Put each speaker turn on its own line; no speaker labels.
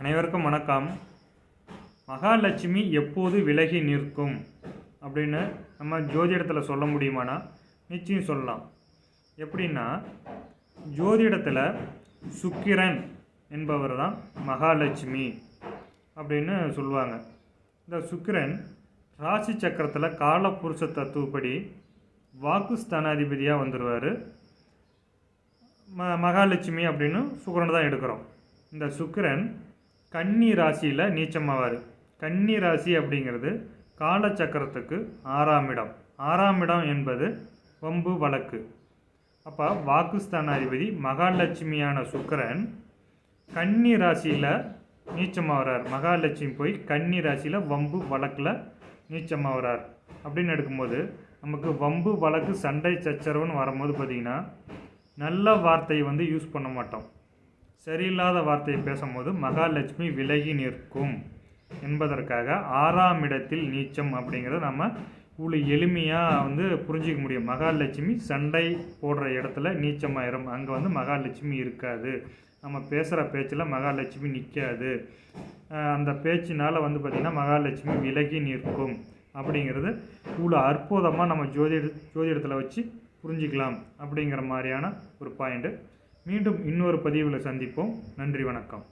அனைவருக்கும் வணக்கம். மகாலட்சுமி எப்போது விலகி நிற்கும் அப்படின்னு நம்ம ஜோதிடத்தில் சொல்ல முடியுமானா நிச்சயம் சொல்லலாம். எப்படின்னா, ஜோதிடத்தில் சுக்கிரன் என்பவர் தான் மகாலட்சுமி அப்படின்னு சொல்லுவாங்க. இந்த சுக்கிரன் ராசி சக்கரத்தில் காலபுருஷ தத்துவப்படி வாக்குஸ்தானாதிபதியாக வந்துடுவார். மகாலட்சுமி அப்படின்னு சுக்கிரன் தான் எடுக்கிறோம். இந்த சுக்கிரன் கன்னி ராசியில் நீச்சமாவார். கன்னி ராசி அப்படிங்கிறது காலச்சக்கரத்துக்கு 6ஆம் இடம். 6ஆம் இடம் என்பது வம்பு வழக்கு. அப்போ வாக்குஸ்தானாதிபதி மகாலட்சுமியான சுக்கிரன் கன்னி ராசியில் நீச்சமாகறார். மகாலட்சுமி போய் கன்னி ராசியில் வம்பு வழக்கில் நீச்சமாகறார் அப்படின்னு எடுக்கும்போது நமக்கு வம்பு வழக்கு சண்டை சச்சரவுன்னு வரும்போது பார்த்திங்கன்னா நல்ல வார்த்தையை யூஸ் பண்ண மாட்டோம். சரியில்லாத வார்த்தையை பேசும்போது மகாலட்சுமி விலகி நிற்கும் என்பதற்காக 6ஆம் இடத்தில் நீச்சம் அப்படிங்கிறத நம்ம இவ்வளோ எளிமையாக புரிஞ்சிக்க முடியும். மகாலட்சுமி சண்டை போடுற இடத்துல நீச்சமாயிரும். அங்கே மகாலட்சுமி இருக்காது. நம்ம பேசுகிற பேச்சில் மகாலட்சுமி நிற்காது. அந்த பேச்சினால் பார்த்திங்கன்னா மகாலட்சுமி விலகி நிற்கும் அப்படிங்கிறது இவ்வளோ அற்புதமாக நம்ம ஜோதிடத்தில் வச்சு புரிஞ்சிக்கலாம் அப்படிங்கிற மாதிரியான ஒரு பாயிண்ட்டு. மீண்டும் இன்னொரு பதிவில் சந்திப்போம். நன்றி, வணக்கம்.